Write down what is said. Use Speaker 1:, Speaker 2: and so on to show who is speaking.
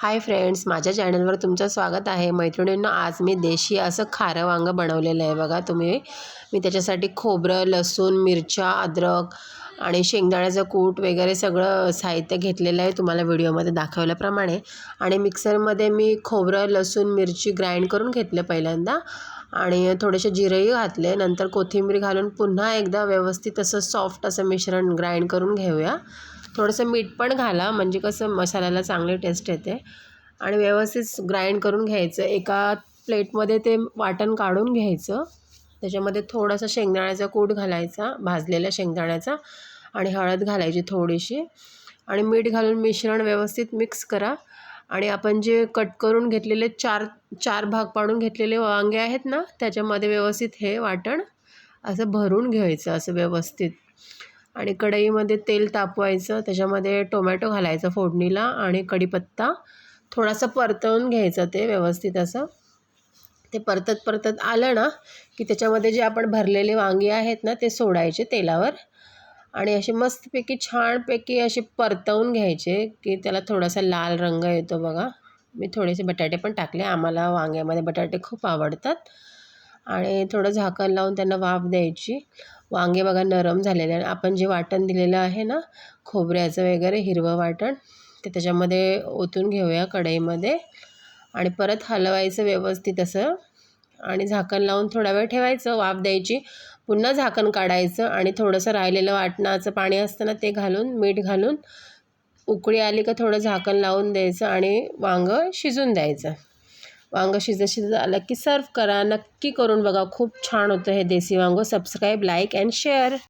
Speaker 1: Hi friends, माझ्या चॅनलवर तुमचं स्वागत आहे. मैत्रिणींनो, आज मी देशी असं खारं वांगं बनवलेलं आहे बघा तुम्ही. मी त्याच्यासाठी खोबरं, लसूण, मिरच्या, अद्रक आणि शेंगदाण्याचं कूट वगैरे सगळं साहित्य घेतलेलं आहे तुम्हाला व्हिडिओमध्ये दाखवल्याप्रमाणे. आणि मिक्सरमध्ये मी खोबरं, लसूण, मिरची ग्राइंड करून घेतलं पहिल्यांदा आणि थोडेसे जिरेही घातले. नंतर कोथिंबीर घालून पुन्हा एकदा व्यवस्थित असं सॉफ्ट असं मिश्रण ग्राइंड करून घेऊया. थोडंसं मीठ पण घाला, म्हणजे कसं मसाल्याला चांगली टेस्ट येते. आणि व्यवस्थित ग्राइंड करून घ्यायचं. एका प्लेटमध्ये ते वाटण काढून घ्यायचं. त्याच्यामध्ये थोडासा शेंगदाण्याचा कूट घालायचा, भाजलेल्या शेंगदाण्याचा, आणि हळद घालायची थोडीशी, आणि मीठ घालून मिश्रण व्यवस्थित मिक्स करा. आणि आपण जे कट करून घेतलेले चार भाग पाडून घेतलेले वांगे आहेत ना, त्याच्यामध्ये व्यवस्थित हे वाटण असं भरून घ्यायचं असं व्यवस्थित. आणि कढईमध्ये तेल तापवायचं, त्याच्यामध्ये टोमॅटो घालायचा फोडणीला आणि कढीपत्ता थोडासा परतवून घ्यायचं. ते व्यवस्थित असं ते परतत आलं ना की त्याच्यामध्ये जे आपण भरलेले वांगी आहेत ना ते सोडायचे तेलावर आणि असे मस्तपैकी छानपैकी असे परतवून घ्यायचे की त्याला थोडासा लाल रंग येतो बघा. मी थोडेसे बटाटे पण टाकले, आम्हाला वांग्यामध्ये बटाटे खूप आवडतात. आणि थोडं झाकण लावून त्यांना वाफ द्यायची. वांगे बघा नरम झालेले आहे. आपण जे वाटण दिलेलं आहे ना खोबऱ्याचं वगैरे हिरवं वाटण, ते त्याच्यामध्ये ओतून घेऊया कढईमध्ये आणि परत हलवायचं व्यवस्थित असं. आणि झाकण लावून थोडा वेळ ठेवायचं, वाफ द्यायची. पुन्हा झाकण काढायचं आणि थोडंसं राहिलेलं वाटणाचं पाणी असतं ना ते घालून, मीठ घालून उकळी आली का थोडं झाकण लावून द्यायचं आणि वांगं शिजून द्यायचं. वांगं शिजत आलं की सर्व करा. नक्की करून बघा, खूप छान होतं हे देसी वांगं. Subscribe, like and share.